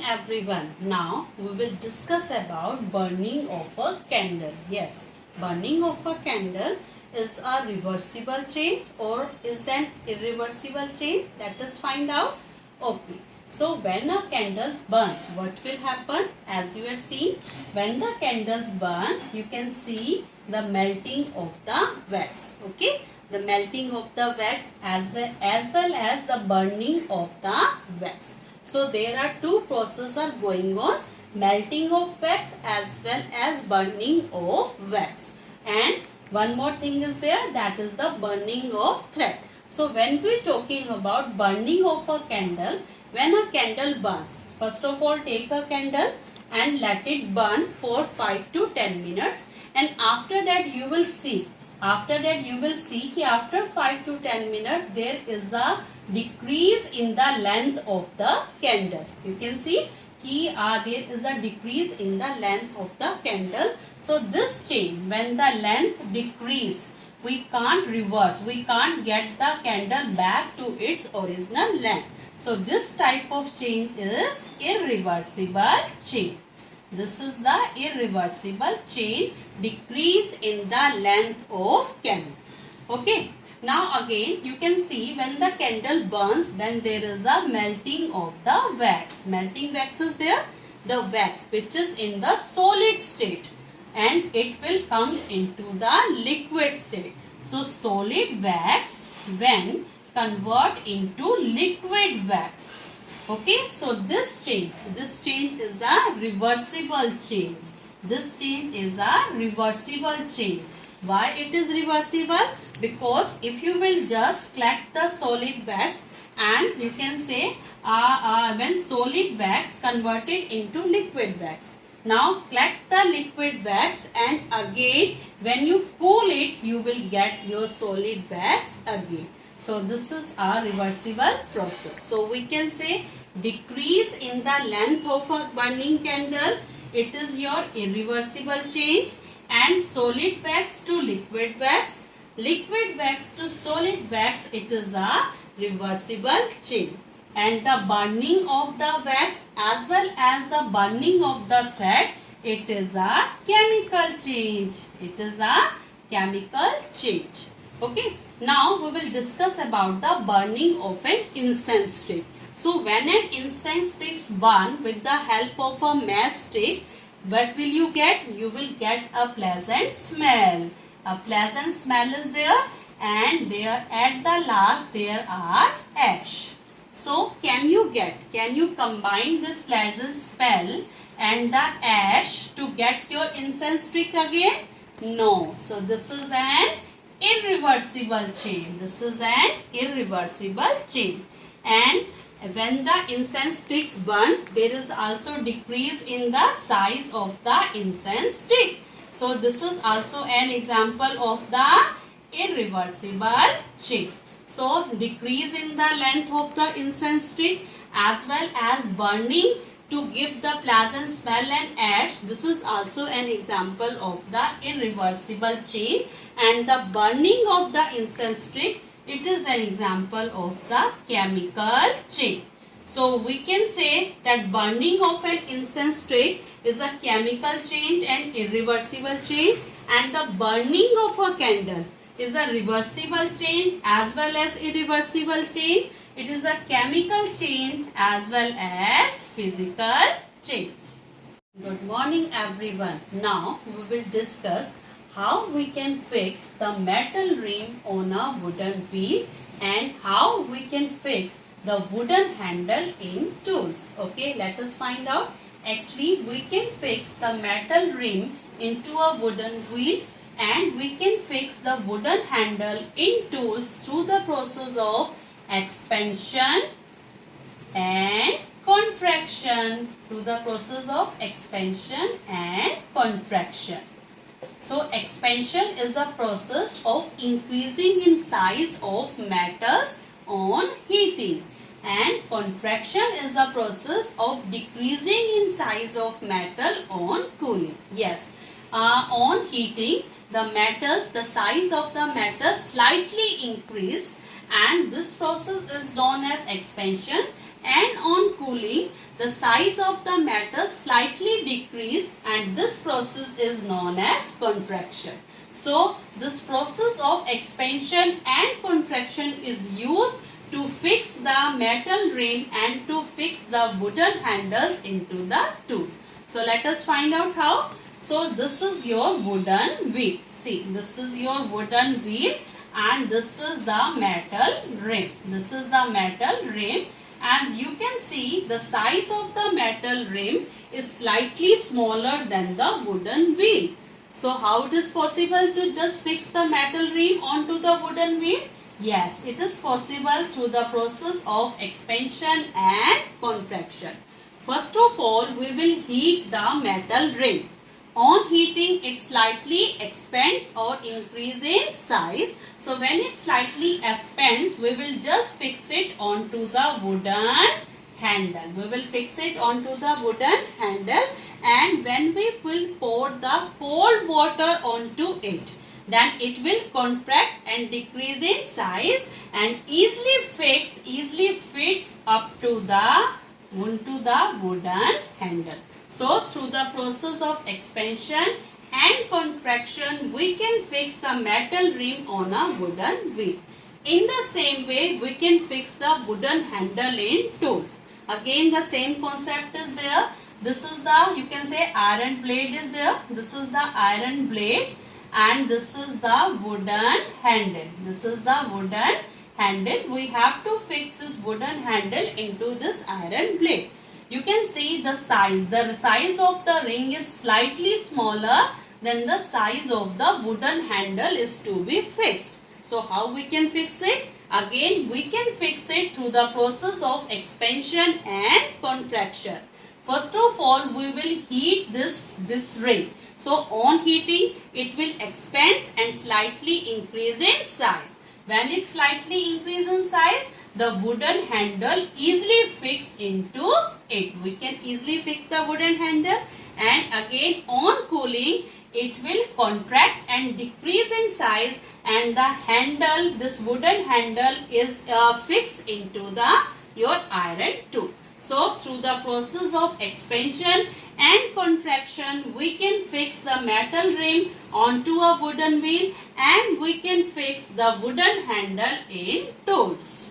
everyone. Now we will discuss about burning of a candle. Yes, burning of a candle is a reversible change or is an irreversible change. Let us find out. Okay. So when a candle burns, what will happen? As you are seeing, when the candles burn, you can see the melting of the wax. Okay, the melting of the wax as well as the burning of the wax. So there are two processes are going on: melting of wax as well as burning of wax. And one more thing is there, that is the burning of thread. So when we are talking about burning of a candle, when a candle burns, first of all take a candle and let it burn for 5 to 10 minutes, and after that you will see that after 5 to 10 minutes there is a decrease in the length of the candle. You can see there is a decrease in the length of the candle. So this change, when the length decrease, we can't reverse, we can't get the candle back to its original length. So this type of change is irreversible change. This is the irreversible change, decrease in the length of candle. Okay. Now again you can see when the candle burns, then there is a melting of the wax. Melting wax is there, the wax which is in the solid state, and it will come into the liquid state. So solid wax when convert into liquid wax. Okay, so this change is a reversible change. This change is a reversible change. Why it is reversible? Because if you will just collect the solid wax, and you can say when solid wax converted into liquid wax. Now collect the liquid wax, and again when you cool it, you will get your solid wax again. So this is a reversible process. So we can say decrease in the length of a burning candle, it is your irreversible change, and solid wax to liquid wax to solid wax, it is a reversible change. And the burning of the wax as well as the burning of the thread, it is a chemical change. It is a chemical change. Okay. Now we will discuss about the burning of an incense stick. So when an incense stick is burned with the help of a matchstick, what will you get? You will get a pleasant smell. A pleasant smell is there, and there at the last there are ash. So can you combine this pleasant smell and the ash to get your incense stick again? No. So this is an irreversible change. This is an irreversible change. And when the incense sticks burn, there is also decrease in the size of the incense stick. So this is also an example of the irreversible change. So decrease in the length of the incense stick as well as burning to give the pleasant smell and ash. This is also an example of the irreversible change. And the burning of the incense stick, it is an example of the chemical change. So we can say that burning of an incense stick is a chemical change and irreversible change, and the burning of a candle is a reversible change as well as irreversible change. It is a chemical change as well as physical change. Good morning everyone. Now we will discuss how we can fix the metal rim on a wooden wheel and how we can fix the wooden handle in tools. Okay, let us find out. Actually, we can fix the metal rim into a wooden wheel, and we can fix the wooden handle in tools through the process of expansion and contraction. Through the process of expansion and contraction. So expansion is a process of increasing in size of metals on heating, and contraction is a process of decreasing in size of metal on cooling. Yes, on heating, the size of the metal slightly increased, and this process is known as expansion, and on cooling the size of the metal slightly decrease, and this process is known as contraction. So this process of expansion and contraction is used to fix the metal rim and to fix the wooden handles into the tools. So let us find out how. So this is your wooden wheel. See, this is your wooden wheel and this is the metal rim. This is the metal rim, and you can see the size of the metal rim is slightly smaller than the wooden wheel. So how it is possible to just fix the metal rim onto the wooden wheel? Yes, it is possible through the process of expansion and contraction. First of all, we will heat the metal rim. On heating, it slightly expands or increases in size. So when it slightly expands, we will just fix it onto the wooden handle. We will fix it onto the wooden handle, and when we will pour the cold water onto it, then it will contract and decrease in size and easily fits up to the wooden handle. So through the process of expansion and contraction, we can fix the metal rim on a wooden wheel. In the same way, we can fix the wooden handle in tools. Again, the same concept is there. This is the, you can say, iron blade is there. This is the iron blade and this is the wooden handle. This is the wooden handle. We have to fix this wooden handle into this iron blade. You can see the size. The size of the ring is slightly smaller than the size of the wooden handle is to be fixed. So how we can fix it? Again, we can fix it through the process of expansion and contraction. First of all, we will heat this ring. So on heating, it will expand and slightly increase in size. When it slightly increases in size, the wooden handle easily fix into it. We can easily fix the wooden handle, and again on cooling, it will contract and decrease in size, and the handle, this wooden handle is fixed into your iron tool. So through the process of expansion and contraction, we can fix the metal rim onto a wooden wheel, and we can fix the wooden handle in tools.